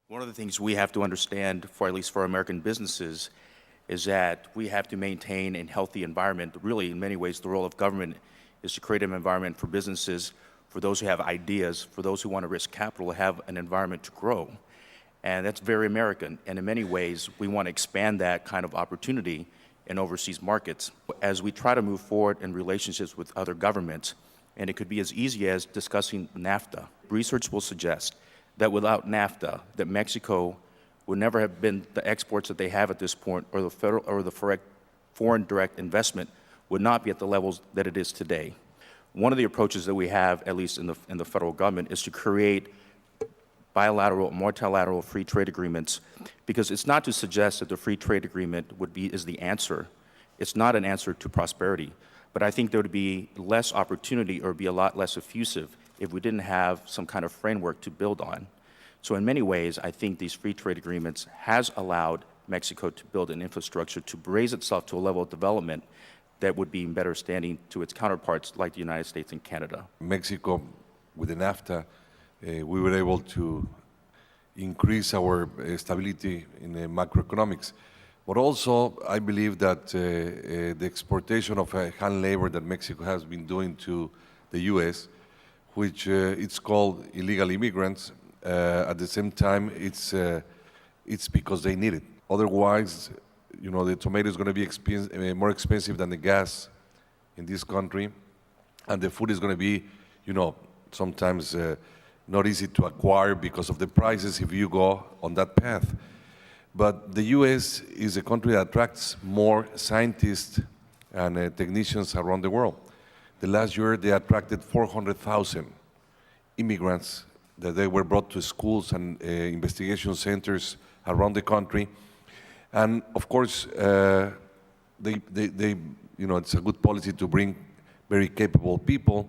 One of the things we have to understand, for at least for American businesses, is that we have to maintain a healthy environment. Really, in many ways, the role of government is to create an environment for businesses, for those who have ideas, for those who want to risk capital, to have an environment to grow. And that's very American. And in many ways, we want to expand that kind of opportunity in overseas markets. As we try to move forward in relationships with other governments, and it could be as easy as discussing NAFTA, research will suggest that without NAFTA, that Mexico would never have been the exports that they have at this point, or the federal or the foreign direct investment would not be at the levels that it is today. One of the approaches that we have, at least in the federal government, is to create bilateral, multilateral free trade agreements, because it's not to suggest that the free trade agreement is the answer. It's not an answer to prosperity, but I think there would be less opportunity or be a lot less effusive if we didn't have some kind of framework to build on. So in many ways, I think these free trade agreements has allowed Mexico to build an infrastructure to raise itself to a level of development that would be in better standing to its counterparts like the United States and Canada. Mexico, with the NAFTA, we were able to increase our stability in macroeconomics. But also, I believe that the exportation of hand labor that Mexico has been doing to the U.S., which it's called illegal immigrants, at the same time, it's because they need it. Otherwise, you know, the tomato is going to be more expensive than the gas in this country, and the food is going to be, you know, sometimes not easy to acquire because of the prices if you go on that path. But the U.S. is a country that attracts more scientists and technicians around the world. The last year, they attracted 400,000 immigrants that they were brought to schools and investigation centers around the country. And of course, they you know, it's a good policy to bring very capable people,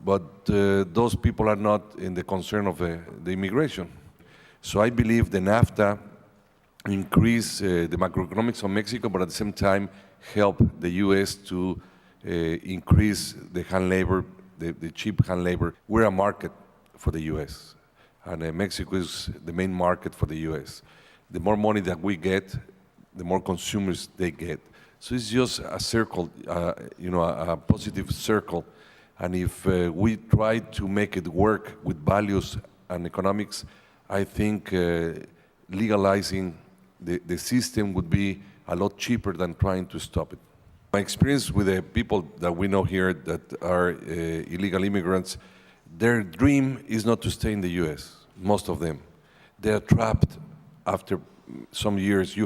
but those people are not in the concern of the immigration. So I believe the NAFTA increase the macroeconomics of Mexico, but at the same time help the U.S. to increase the hand labor, the cheap hand labor. We're a market for the U.S., and Mexico is the main market for the U.S. The more money that we get, the more consumers they get. So it's just a circle, you know, a positive circle. And if we try to make it work with values and economics, I think legalizing the system would be a lot cheaper than trying to stop it. My experience with the people that we know here that are illegal immigrants, their dream is not to stay in the U.S., most of them. They are trapped after some years.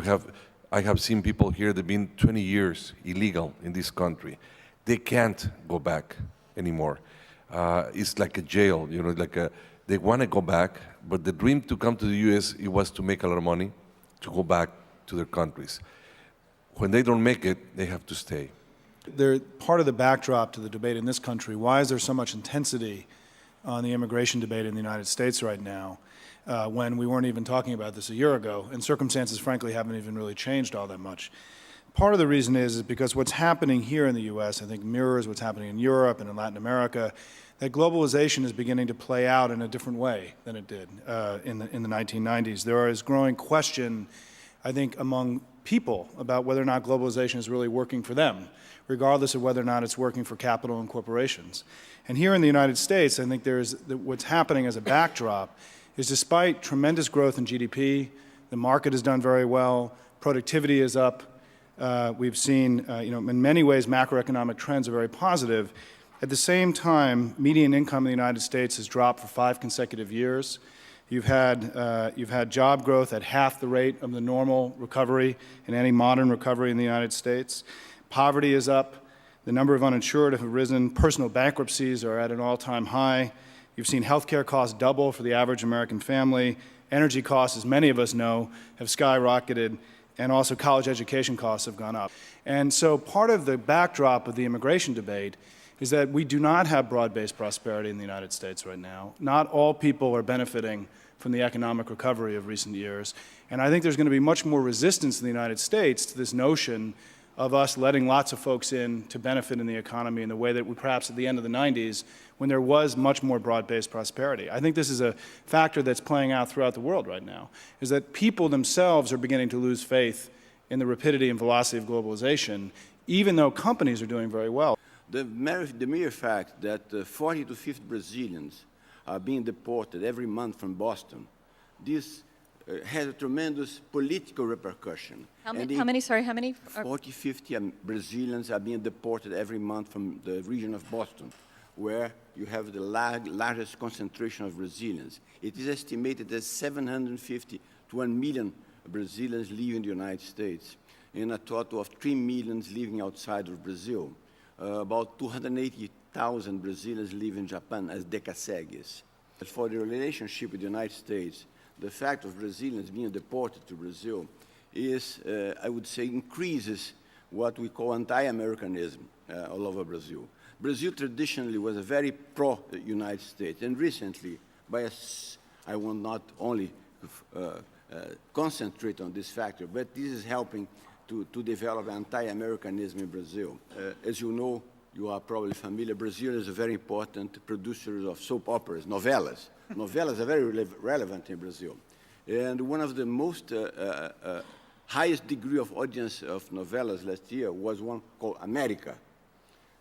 I have seen people here that have been 20 years illegal in this country. They can't go back anymore. It's like a jail, you know, they want to go back, but the dream to come to the U.S., it was to make a lot of money, to go back to their countries. When they don't make it, they have to stay. They're part of the backdrop to the debate in this country. Why is there so much intensity on the immigration debate in the United States right now when we weren't even talking about this a year ago, and circumstances, frankly, haven't even really changed all that much? Part of the reason is because what's happening here in the U.S., I think, mirrors what's happening in Europe and in Latin America, that globalization is beginning to play out in a different way than it did in the 1990s. There is growing question, I think, among people about whether or not globalization is really working for them, regardless of whether or not it's working for capital and corporations. And here in the United States, I think what's happening as a backdrop is, despite tremendous growth in GDP, the market has done very well, productivity is up, we've seen, you know, in many ways, macroeconomic trends are very positive. At the same time, median income in the United States has dropped for 5 consecutive years. You've had job growth at half the rate of the normal recovery in any modern recovery in the United States. Poverty is up. The number of uninsured have risen. Personal bankruptcies are at an all-time high. You've seen healthcare costs double for the average American family. Energy costs, as many of us know, have skyrocketed, and also college education costs have gone up. And so part of the backdrop of the immigration debate is that we do not have broad-based prosperity in the United States right now. Not all people are benefiting from the economic recovery of recent years. And I think there's going to be much more resistance in the United States to this notion of us letting lots of folks in to benefit in the economy in the way that we perhaps at the end of the 90s, when there was much more broad-based prosperity. I think this is a factor that's playing out throughout the world right now, is that people themselves are beginning to lose faith in the rapidity and velocity of globalization, even though companies are doing very well. The mere fact that 40 to 50 Brazilians are being deported every month from Boston, this has a tremendous political repercussion. How many? 40, 50 Brazilians are being deported every month from the region of Boston, where you have the largest concentration of Brazilians. It is estimated that 750 to 1 million Brazilians live in the United States, and a total of 3 million living outside of Brazil. About 280,000 Brazilians live in Japan as decacegues. For the relationship with the United States, the fact of Brazilians being deported to Brazil is, I would say, increases what we call anti-Americanism all over Brazil. Brazil traditionally was a very pro-United States, and recently, I will not only concentrate on this factor, but this is helping to develop anti-Americanism in Brazil. As you know, you are probably familiar, Brazil is a very important producer of soap operas, novellas. Novellas are very relevant in Brazil. And one of the most highest degree of audience of novellas last year was one called America.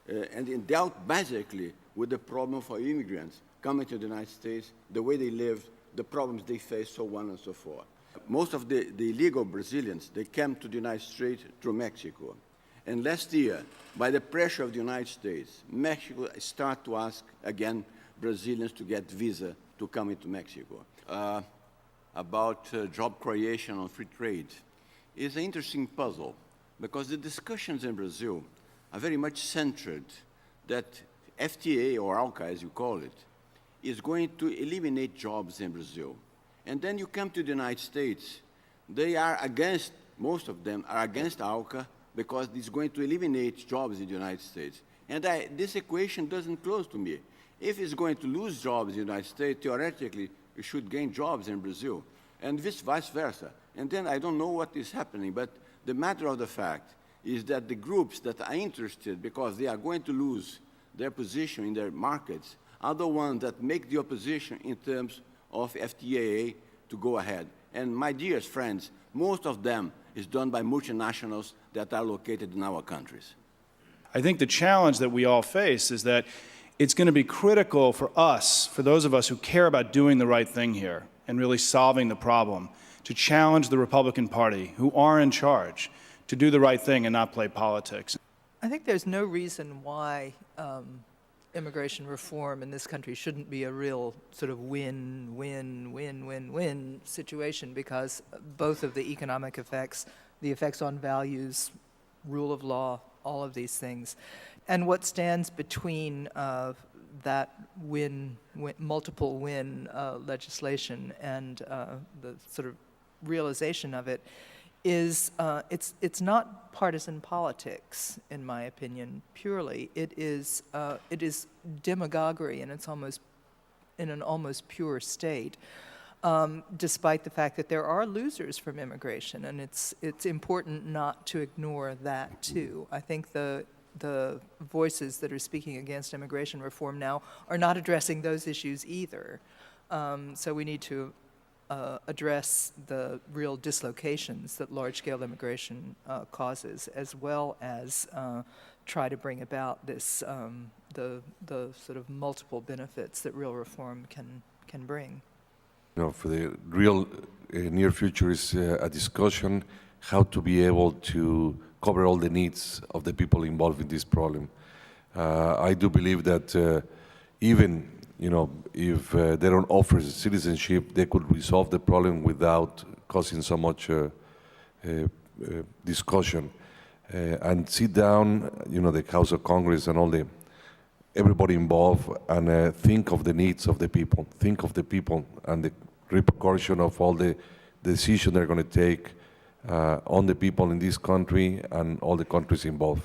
And it dealt basically with the problem for immigrants coming to the United States, the way they lived, the problems they faced, so on and so forth. Most of the illegal Brazilians, they came to the United States through Mexico. And last year, by the pressure of the United States, Mexico started to ask again Brazilians to get visa to come into Mexico. About job creation on free trade is an interesting puzzle, because the discussions in Brazil are very much centered that FTA, or ALCA as you call it, is going to eliminate jobs in Brazil. And then you come to the United States, they are against, most of them are against ALCA because it's going to eliminate jobs in the United States. And this equation doesn't close to me. If it's going to lose jobs in the United States, theoretically, it should gain jobs in Brazil, and vice versa. And then I don't know what is happening, but the matter of the fact is that the groups that are interested, because they are going to lose their position in their markets, are the ones that make the opposition in terms of FTA to go ahead. And my dearest friends, most of them is done by multinationals that are located in our countries. I think the challenge that we all face is that it's going to be critical for us, for those of us who care about doing the right thing here and really solving the problem, to challenge the Republican Party, who are in charge, to do the right thing and not play politics. I think there's no reason why immigration reform in this country shouldn't be a real sort of win-win-win-win-win situation, because both of the economic effects, the effects on values, rule of law, all of these things. And what stands between that multiple win legislation and the sort of realization of it is it's not partisan politics, in my opinion, purely. It is demagoguery, and it's almost in an almost pure state, despite the fact that there are losers from immigration, and it's important not to ignore that too. I think the voices that are speaking against immigration reform now are not addressing those issues either. So we need to address the real dislocations that large-scale immigration causes, as well as try to bring about this the sort of multiple benefits that real reform can bring. You know, for the real near future is a discussion how to be able to cover all the needs of the people involved in this problem. I do believe that even, you know, if they don't offer citizenship, they could resolve the problem without causing so much discussion. And sit down, you know, the House of Congress and everybody involved, and think of the needs of the people. Think of the people and the repercussion of all the decisions they're going to take on the people in this country and all the countries involved.